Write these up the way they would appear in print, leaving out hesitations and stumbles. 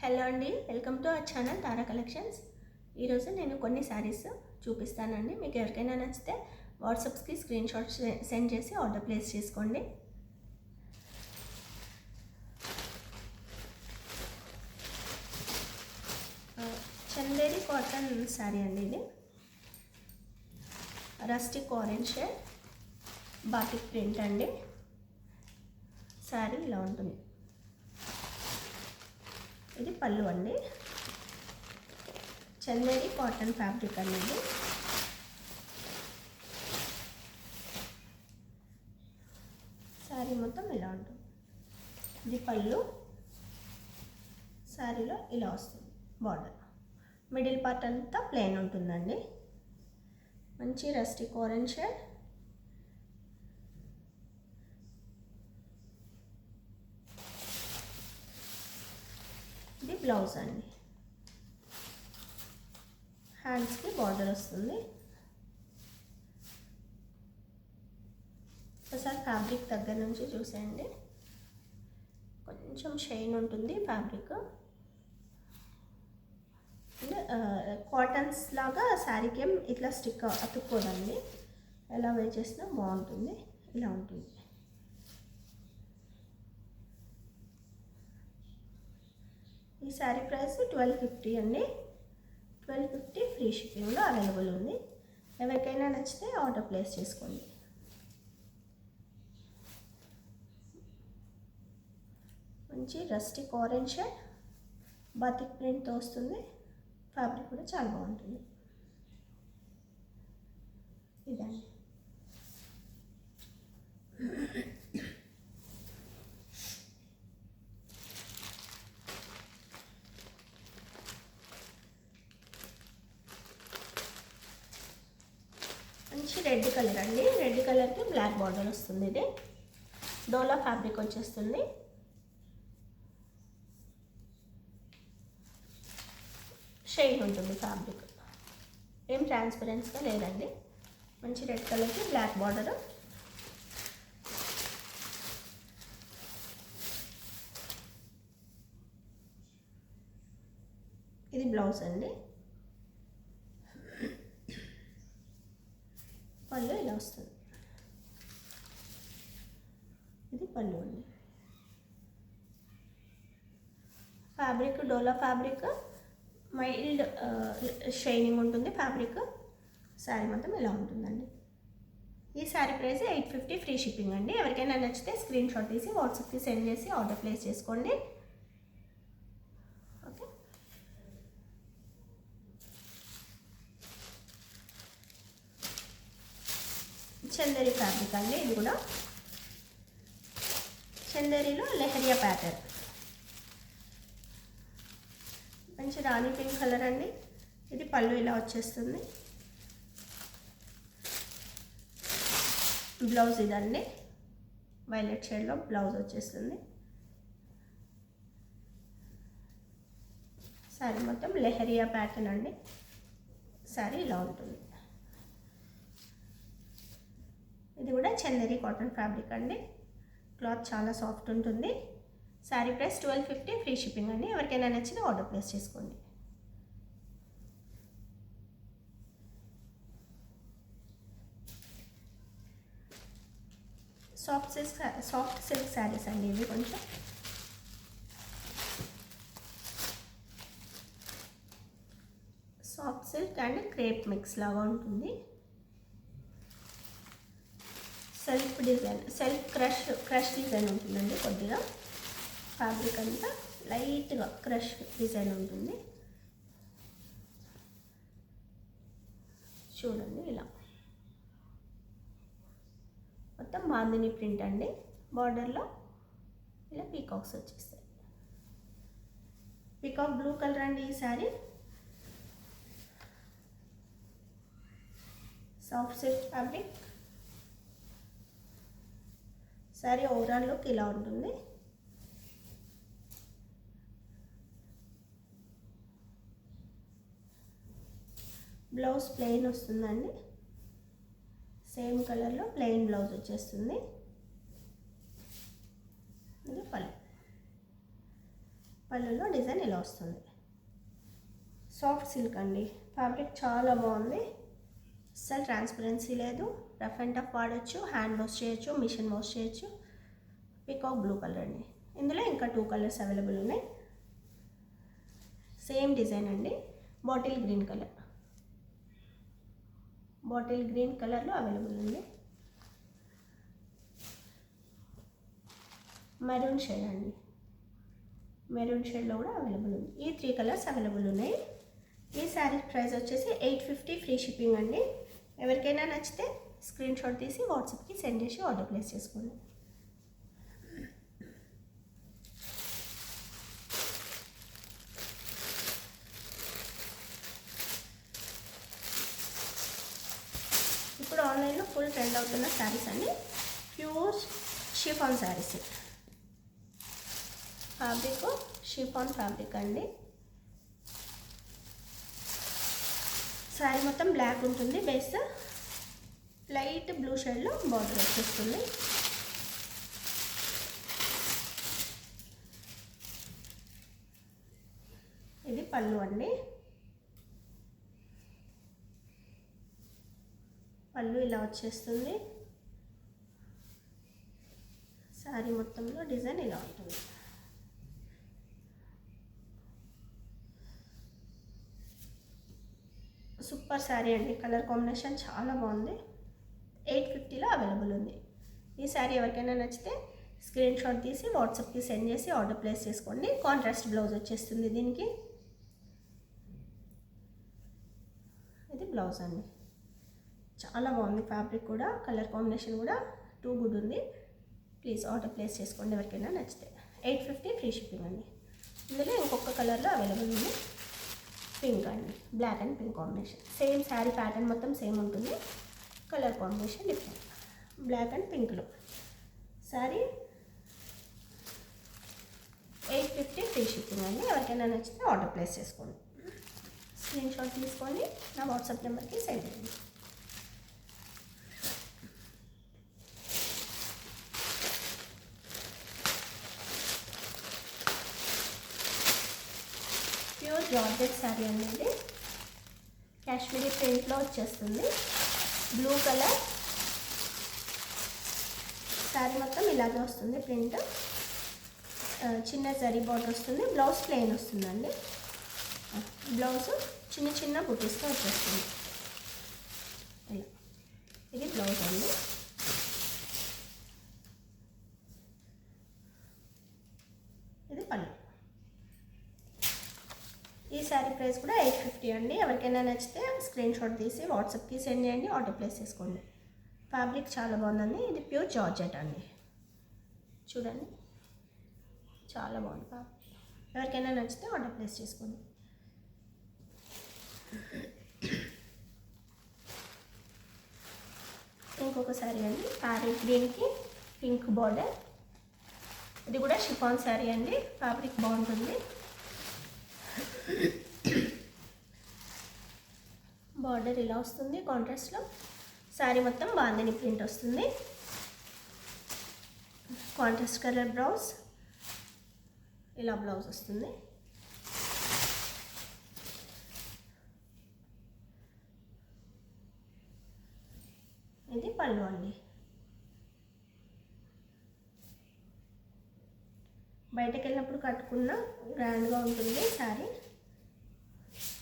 Hello అండి, welcome to our channel Tara collections. ఈరోజు నేను కొన్ని శారీస్ చూపిస్తానండి. మీకు ఎవరికైనా నచ్చితే వాట్సాప్కి స్క్రీన్ షాట్స్ సెండ్ చేసి ఆర్డర్ ప్లేస్ చేసుకోండి. చందేరి కాటన్ శారీ అండి. ఇది rustic orange shade batik print అండి. శారీ ఇలా ఉంటుంది. ఇది పళ్ళు అండి. చందేరి కాటన్ ఫ్యాబ్రిక్ అనేది. శారీ మొత్తం ఇలా ఉంటుంది. ఇది పళ్ళు. శారీలో ఇలా వస్తుంది బార్డర్. మిడిల్ పార్ట్ అంతా ప్లెయిన్ ఉంటుందండి. మంచి రస్టిక్ ఆరెంజ్ షేడ్. ఇది బ్లౌజ్ అండి. హ్యాండ్స్కి బార్డర్ వస్తుంది. ఒకసారి ఫ్యాబ్రిక్ దగ్గర నుంచి చూసేయండి. కొంచెం షైన్ ఉంటుంది ఫ్యాబ్రిక్. కాటన్స్ లాగా శారీకి ఏం ఇట్లా స్టిక్ అతుక్కోదండి. ఎలా వే చేసినా బాగుంటుంది. ఇలా ఉంటుంది. ఈ శారీ ప్రైస్ 1250 అండి. 1250 ఫ్రీ షిప్పింగ్లో అవైలబుల్ ఉంది. ఎవరికైనా నచ్చితే ఆర్డర్ ప్లేస్ చేసుకోండి. మంచి రస్టిక్ ఆరెంజ్ షేడ్ బాతిక్ ప్రింట్తో వస్తుంది. ఫ్యాబ్రిక్ కూడా చాలా బాగుంటుంది. ఇదండి. మంచి రెడ్ కలర్ అండి. రెడ్ కలర్కి బ్లాక్ బార్డర్ వస్తుంది. ఇది డోలా ఫ్యాబ్రిక్ వచ్చేస్తుంది. షైన్ ఉంటుంది ఫ్యాబ్రిక్. ఏం ట్రాన్స్పరెన్స్గా లేదండి. మంచి రెడ్ కలర్కి బ్లాక్ బార్డర్. ఇది బ్లౌజ్ అండి. పళ్ళు ఇలా వస్తుంది. ఇది పళ్ళు అండి. ఫ్యాబ్రిక్ డోలా ఫ్యాబ్రిక్. మైల్డ్ షైనింగ్ ఉంటుంది ఫ్యాబ్రిక్. శారీ మొత్తం ఇలా ఉంటుందండి. ఈ శారీ ప్రైస్ 850 ఫ్రీ షిప్పింగ్ అండి. ఎవరికైనా నచ్చితే స్క్రీన్ షాట్ తీసి వాట్సాప్కి సెండ్ చేసి ఆర్డర్ ప్లేస్ చేసుకోండి. ఓకే. చందేరి ఫ్యాబ్రిక్ అండి. ఇది కూడా చందేరిలో లెహరియా ప్యాటర్న్. మంచి రాణి పింక్ కలర్ అండి. ఇది పళ్ళు ఇలా వచ్చేస్తుంది. బ్లౌజ్ ఇదండి. వైలెట్ షేడ్లో బ్లౌజ్ వచ్చేస్తుంది. శారీ మొత్తం లెహరియా ప్యాటర్న్ అండి. శారీ ఇలా ఉంటుంది. ఇది కూడా చందేరి కాటన్ ఫ్యాబ్రిక్ అండి. క్లాత్ చాలా సాఫ్ట్ ఉంటుంది. శారీ ప్రైస్ 1250 ఫ్రీ షిప్పింగ్ అండి. ఎవరికైనా నచ్చిన ఆర్డర్ ప్లేస్ చేసుకోండి. సాఫ్ట్ సిల్క్ శారీస్ అండి. ఇవి కొంచెం soft silk and crepe mix లాగా ఉంటుంది. Self design, self crush design ఉంటుందండి. కొద్దిగా ఫ్యాబ్రిక్ అంతా లైట్గా క్రష్ డిజైన్ ఉంటుంది. చూడండి ఇలా మొత్తం బాందిని ప్రింట్ అండి. బార్డర్లో ఇలా పీకాక్స్ వచ్చేస్తాయి. పీకాక్ బ్లూ కలర్ అండి. ఈ sari soft silk fabric. Sari overall look ఇలా ఉంటుంది. బ్లౌజ్ ప్లెయిన్ వస్తుందండి. సేమ్ కలర్లో ప్లెయిన్ బ్లౌజ్ వచ్చేస్తుంది. ఇది పళ్ళు. పళ్ళులో డిజైన్ ఇలా వస్తుంది. సాఫ్ట్ సిల్క్ అండి, ఫ్యాబ్రిక్ చాలా బాగుంది, అస్సలు ట్రాన్స్పరెన్సీ లేదు, రఫ్ అండ్ టఫ్ వాడచ్చు, హ్యాండ్ వాష్ చేయొచ్చు, మిషన్ వాష్ చేయొచ్చు. పీకాక్ బ్లూ కలర్ అండి, ఇందులో ఇంకా 2 కలర్స్ అవైలబుల్ ఉన్నాయి. సేమ్ డిజైన్ అండి, బాటిల్ గ్రీన్ కలర్లో అవైలబుల్ ఉంది. మెరూన్ షేడ్ అండి, మెరూన్ షేడ్లో కూడా అవైలబుల్ ఉంది. ఈ 3 కలర్స్ అవైలబుల్ ఉన్నాయి. ఈ శారీ ప్రైస్ వచ్చేసి 850 ఫ్రీ షిప్పింగ్ అండి. ఎవరికైనా నచ్చితే స్క్రీన్ షాట్ తీసి వాట్సాప్కి సెండ్ చేసి ఆర్డర్ ప్లేస్ చేసుకోండి. ఇప్పుడు ఆన్లైన్లో ఫుల్ ట్రెండ్ అవుతున్న శారీస్ అండి, pure chiffon saris. Fabric chiffon fabric అండి. శారీ మొత్తం బ్లాక్ ఉంటుంది, బేస్ లైట్ బ్లూ షేడ్లో బార్డర్ వచ్చేస్తుంది. ఇది పళ్ళు అండి, పళ్ళు ఇలా వచ్చేస్తుంది. శారీ మొత్తంలో డిజైన్ ఇలా ఉంటుంది. సూపర్ శారీ అండి, కలర్ కాంబినేషన్ చాలా బాగుంది. 850లో అవైలబుల్ ఉంది. ఈ శారీ ఎవరికైనా నచ్చితే స్క్రీన్ షాట్ తీసి వాట్సాప్కి సెండ్ చేసి ఆర్డర్ ప్లేస్ చేసుకోండి. కాంట్రాస్ట్ బ్లౌజ్ వచ్చేస్తుంది దీనికి. ఇది బ్లౌజ్ అండి, చాలా బాగుంది ఫ్యాబ్రిక్ కూడా, కలర్ కాంబినేషన్ కూడా టూ గుడ్ ఉంది. ప్లీజ్ ఆర్డర్ ప్లేస్ చేసుకోండి ఎవరికైనా నచ్చితే. 850 ఫ్రీ షిప్పింగ్ అండి. ఇందులో ఇంకొక కలర్లో అవైలబుల్ ఉంది, పింక్ అండి, black and pink combination. Same sari pattern మొత్తం సేమ్ ఉంటుంది, colour combination different. Black and పింక్లో శారీ 850 ఫ్రీ షిప్పింగ్ అండి. ఎవరికైనా నచ్చితే ఆర్డర్ ప్లేస్ చేసుకోండి. స్క్రీన్ షాట్ తీసుకొని నా వాట్సాప్ నెంబర్కి సెండ్ చేయండి. ప్యూర్ జార్జెట్ శారీ అనేది కాశ్మీరీ ప్రింట్లో వచ్చేస్తుంది. బ్లూ కలర్ శారీ మొత్తం ఇలాగే వస్తుంది ప్రింట్. చిన్న జరీ బార్డర్ వస్తుంది. బ్లౌజ్ ప్లెయిన్ వస్తుందండి. బ్లౌజ్ చిన్న చిన్న బుటీస్తో వచ్చేస్తుంది ఇలా. ఇది బ్లౌజ్ అండి. ఇది పళ్ళు. ఈ శారీ ప్రైస్ కూడా 850 అండి. ఎవరికైనా నచ్చితే స్క్రీన్ షాట్ తీసి వాట్సాప్కి సెండ్ చేయండి, ఆర్డర్ ప్లేస్ చేసుకోండి. ఫ్యాబ్రిక్ చాలా బాగుందండి. ఇది ప్యూర్ జార్జెట్ అండి, చూడండి చాలా బాగుంది ఫ్యాబ్రిక్. ఎవరికైనా నచ్చితే ఆర్డర్ ప్లేస్ చేసుకోండి. ఇంకొక శారీ అండి, ప్యారెట్ గ్రీన్కి పింక్ బార్డర్. ఇది కూడా షిఫాన్ శారీ అండి, ఫ్యాబ్రిక్ బాగుంటుంది. బార్డర్ ఇలా వస్తుంది కాంట్రాస్ట్లో. శారీ మొత్తం బాందిని ప్రింట్ వస్తుంది. కాంట్రాస్ట్ కలర్ బ్లౌజ్, ఇలా బ్లౌజ్ వస్తుంది. ఇది పళ్ళు అండి. బయటకు వెళ్ళినప్పుడు కట్టుకున్న గ్రాండ్గా ఉంటుంది శారీ.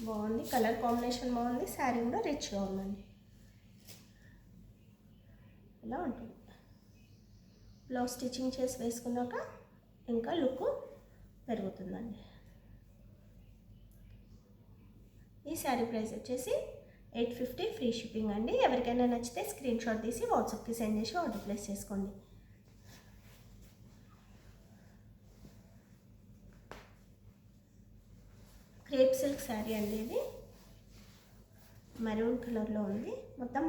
బాగుంది, కలర్ కాంబినేషన్ బాగుంది. శారీ కూడా రిచ్గా ఉందండి, ఇలా ఉంటుంది. బ్లౌజ్ స్టిచ్చింగ్ చేసి వేసుకున్నాక ఇంకా లుక్ పెరుగుతుందండి. ఈ శారీ ప్రైస్ వచ్చేసి 850 ఫ్రీ షిప్పింగ్ అండి. ఎవరికైనా నచ్చితే స్క్రీన్ షాట్ తీసి వాట్సాప్కి సెండ్ చేసి ఆర్డర్ ప్లేస్ చేసుకోండి. క్రేప్ సిల్క్ శారీ అండి, ఇది మెరూన్ కలర్లో ఉంది. మొత్తం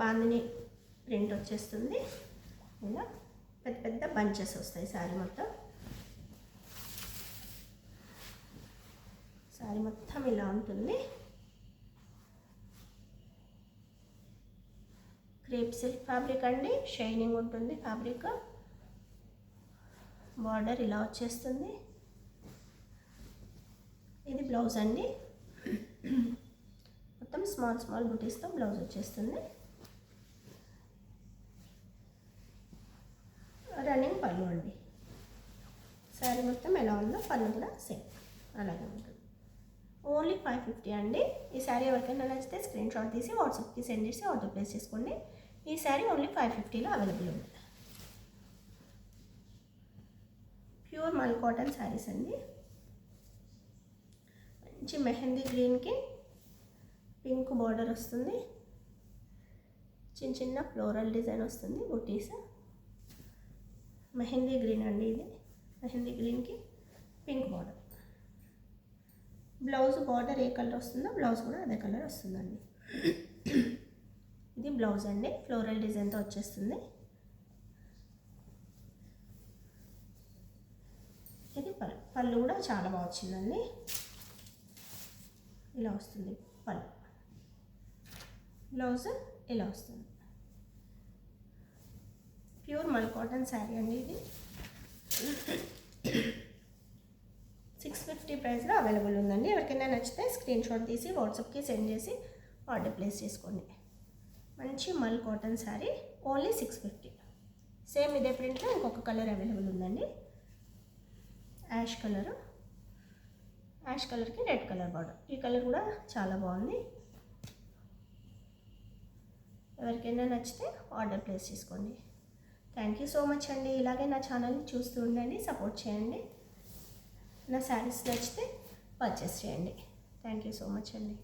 బాందిని ప్రింట్ వచ్చేస్తుంది. ఇలా పెద్ద పెద్ద బంచెస్ వస్తాయి శారీ మొత్తం. శారీ మొత్తం ఇలా ఉంటుంది. క్రేప్ సిల్క్ ఫ్యాబ్రిక్ అండి, షైనింగ్ ఉంటుంది ఫ్యాబ్రిక్. బార్డర్ ఇలా వచ్చేస్తుంది. బ్లౌజ్ అండి. మొత్తం స్మాల్ స్మాల్ బుటీస్తో బ్లౌజ్ వచ్చేస్తుంది. రన్నింగ్ పళ్ళు అండి. శారీ మొత్తం ఎలా ఉందో పళ్ళు కూడా సేమ్ అలాగే ఉంటుంది. ఓన్లీ 550 అండి. ఈ శారీ ఎవరికైనా నచ్చితే స్క్రీన్ షాట్ తీసి వాట్సాప్కి సెండ్ చేసి ఆర్డర్ ప్లేస్ చేసుకోండి. ఈ శారీ ఓన్లీ 550లో అవైలబుల్ ఉంది. ప్యూర్ మల్ కాటన్ శారీస్ అండి. మంచి మెహందీ గ్రీన్కి పింక్ బార్డర్ వస్తుంది. చిన్న చిన్న ఫ్లోరల్ డిజైన్ వస్తుంది. బుటీస్ మెహందీ గ్రీన్ అండి. ఇది మెహందీ గ్రీన్కి పింక్ బార్డర్. బ్లౌజ్ బార్డర్ ఏ కలర్ వస్తుందో బ్లౌజ్ కూడా అదే కలర్ వస్తుందండి. ఇది బ్లౌజ్ అండి. ఫ్లోరల్ డిజైన్తో వచ్చేస్తుంది. ఇది పళ్ళు కూడా చాలా బాగా వచ్చిందండి. ఇలా వస్తుంది పళ్ళు. బ్లౌజ్ ఇలా వస్తుంది. ప్యూర్ మల్ కాటన్ శారీ అండి. ఇది 650 ప్రైస్లో అవైలబుల్ ఉందండి. ఎవరికైనా నచ్చితే స్క్రీన్ షాట్ తీసి వాట్సాప్కి సెండ్ చేసి ఆర్డర్ ప్లేస్ చేసుకోండి. మంచి మల్ కాటన్ శారీ ఓన్లీ 650. సేమ్ ఇదే ప్రింట్లో ఇంకొక కలర్ అవైలబుల్ ఉందండి. యాష్ కలర్కి రెడ్ కలర్ బార్డర్. ఈ కలర్ కూడా చాలా బాగుంది. ఎవరికైనా నచ్చితే ఆర్డర్ ప్లేస్ చేసుకోండి. థ్యాంక్ యూ సో మచ్ అండి. ఇలాగే నా ఛానల్ని చూస్తూ ఉండండి, సపోర్ట్ చేయండి. నా శారీస్ నచ్చితే పర్చేస్ చేయండి. థ్యాంక్ యూ సో మచ్ అండి.